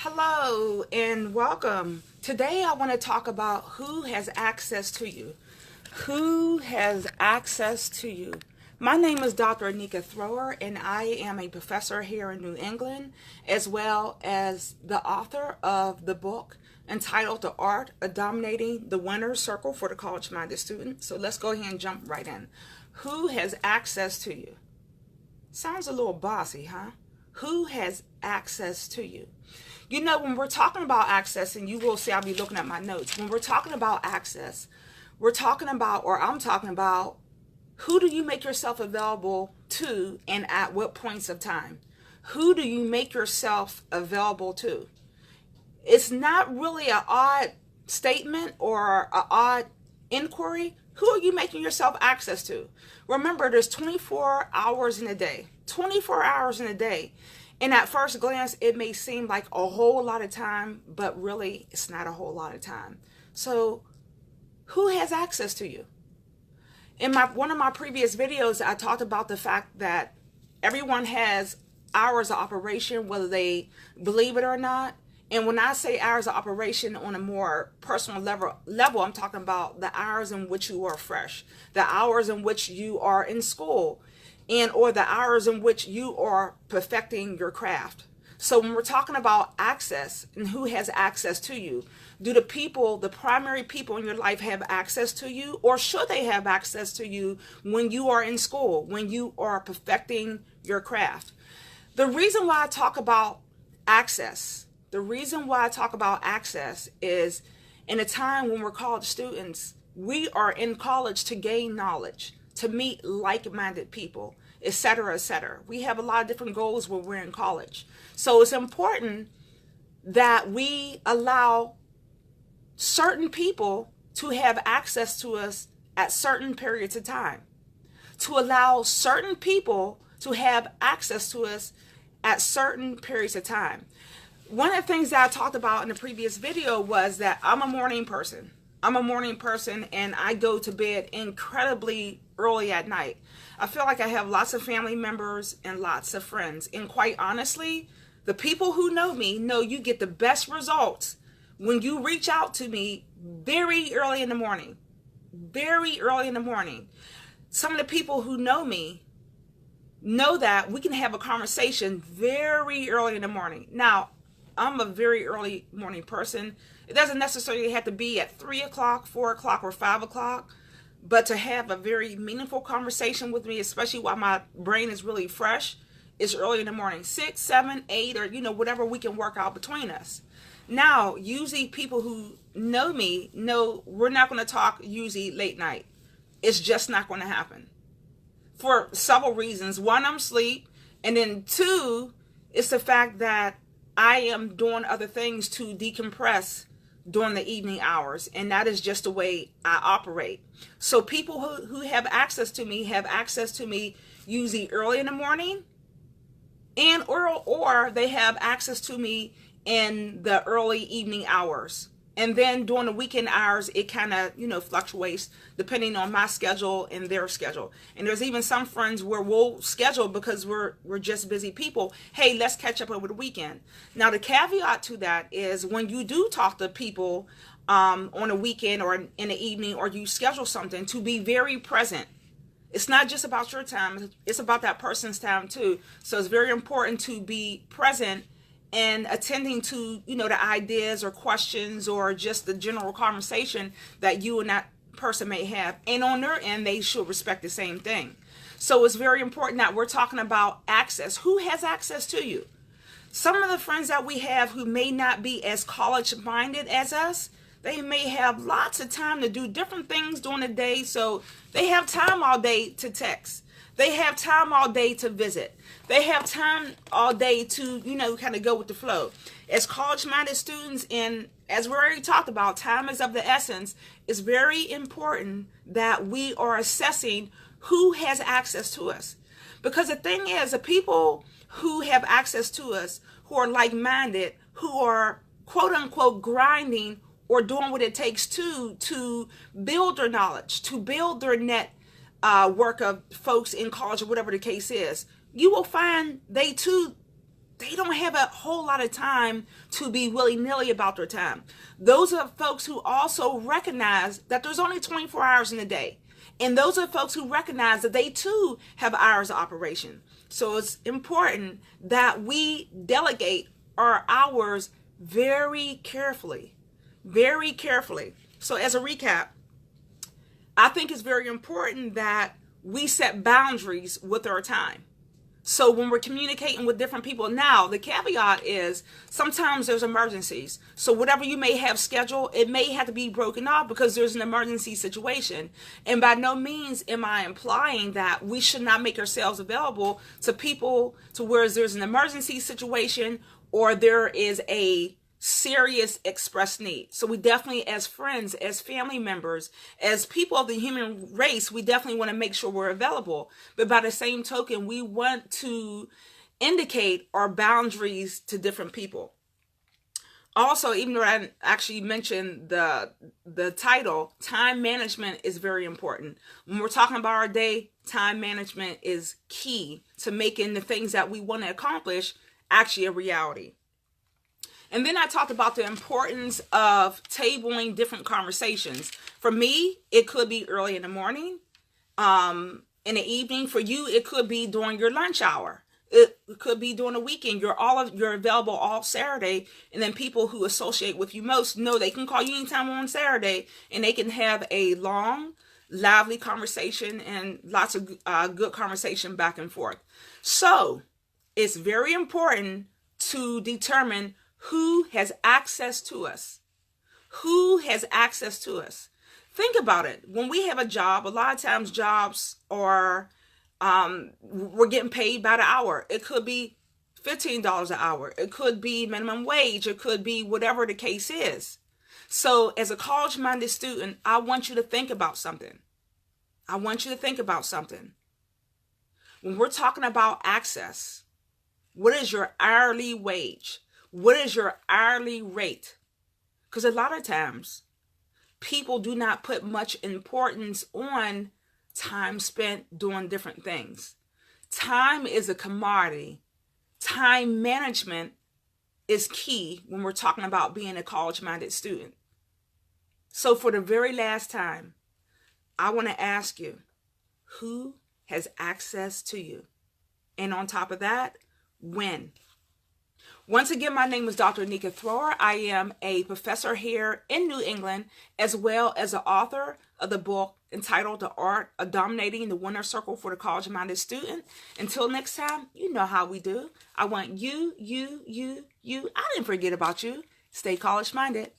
Hello and welcome. Today I want to talk about who has access to you. Who has access to you? My name is Dr. Anika Thrower, and I am a professor here in New England, as well as the author of the book entitled The Art of Dominating the Winner's Circle for the College-Minded Student. So let's go ahead and jump right in. Who has access to you? Sounds a little bossy, huh? Who has access to you? You know, when we're talking about access, and you will see I'll be looking at my notes. When we're talking about access, we're talking about, or I'm talking about, who do you make yourself available to and at what points of time? Who do you make yourself available to? It's not really an odd statement or an odd inquiry. Who are you making yourself access to? Remember, there's 24 hours in a day. 24 hours in a day. And at first glance, it may seem like a whole lot of time, but really it's not a whole lot of time. So who has access to you? In one of my previous videos, I talked about the fact that everyone has hours of operation, whether they believe it or not. And when I say hours of operation on a more personal level, I'm talking about the hours in which you are fresh, the hours in which you are in school, and or the hours in which you are perfecting your craft. So when we're talking about access and who has access to you, do the primary people in your life have access to you, or should they have access to you when you are in school, when you are perfecting your craft? The reason why I talk about access, is in a time when we're college students, we are in college to gain knowledge, to meet like-minded people, etc., etc. We have a lot of different goals when we're in college. So it's important that we allow certain people to have access to us at certain periods of time, to allow certain people to have access to us at certain periods of time. One of the things that I talked about in the previous video was that I'm a morning person. And I go to bed incredibly early at night. I feel like I have lots of family members and lots of friends. And quite honestly, the people who know me know you get the best results when you reach out to me very early in the morning. Very early in the morning. Some of the people who know me know that we can have a conversation very early in the morning. Now, I'm a very early morning person. It doesn't necessarily have to be at 3 o'clock, 4 o'clock, or 5 o'clock, but to have a very meaningful conversation with me, especially while my brain is really fresh, is early in the morning, 6, 7, 8, or whatever we can work out between us. Now, usually people who know me know we're not going to talk usually late night. It's just not going to happen for several reasons. One, I'm asleep, and then two, it's the fact that I am doing other things to decompress during the evening hours, and that is just the way I operate. So people who have access to me usually early in the morning, and or they have access to me in the early evening hours. And then during the weekend hours, it kind of, fluctuates depending on my schedule and their schedule. And there's even some friends where we'll schedule because we're just busy people. Hey, let's catch up over the weekend. Now, the caveat to that is when you do talk to people on a weekend or in the evening, or you schedule something, to be very present. It's not just about your time. It's about that person's time too. So it's very important to be present and attending to, the ideas or questions or just the general conversation that you and that person may have. And on their end, they should respect the same thing. So it's very important that we're talking about access. Who has access to you? Some of the friends that we have who may not be as college-minded as us, they may have lots of time to do different things during the day. So they have time all day to text. They have time all day to visit. They have time all day to, kind of go with the flow. As college-minded students, and as we already talked about, time is of the essence. It's very important that we are assessing who has access to us. Because the thing is, the people who have access to us, who are like-minded, who are quote-unquote grinding or doing what it takes to build their knowledge, to build their net work of folks in college or whatever the case is, you will find they too they don't have a whole lot of time to be willy-nilly about their time. Those are folks who also recognize that there's only 24 hours in a day. And those are folks who recognize that they too have hours of operation. So it's important that we delegate our hours very carefully, very carefully. So as a recap, I think it's very important that we set boundaries with our time. So when we're communicating with different people, now the caveat is sometimes there's emergencies. So whatever you may have scheduled, it may have to be broken off because there's an emergency situation. And by no means am I implying that we should not make ourselves available to people to where there's an emergency situation or there is a serious expressed need. So we definitely, as friends, as family members, as people of the human race, we definitely want to make sure we're available. But by the same token, we want to indicate our boundaries to different people. Also, even though I actually mentioned the title, time management is very important. When we're talking about our day, time management is key to making the things that we want to accomplish actually a reality. And then I talked about the importance of tabling different conversations. For me, it could be early in the morning, in the evening. For you, it could be during your lunch hour. It could be during the weekend. You're available all Saturday, and then people who associate with you most know they can call you anytime on Saturday, and they can have a long, lively conversation and lots of good conversation back and forth. So it's very important to determine who has access to us. Who has access to us? Think about it. When we have a job, a lot of times jobs are, we're getting paid by the hour. It could be $15 an hour. It could be minimum wage. It could be whatever the case is. So as a college-minded student, I want you to think about something. I want you to think about something. When we're talking about access, what is your hourly wage? What is your hourly rate? Because a lot of times people do not put much importance on time spent doing different things. Time is a commodity. Time management is key when we're talking about being a college-minded student. So for the very last time, I want to ask you, who has access to you? And on top of that, when? Once again, my name is Dr. Anika Thrower. I am a professor here in New England, as well as the author of the book entitled The Art of Dominating the Winner's Circle for the College-Minded Student. Until next time, you know how we do. I want you. I didn't forget about you. Stay college-minded.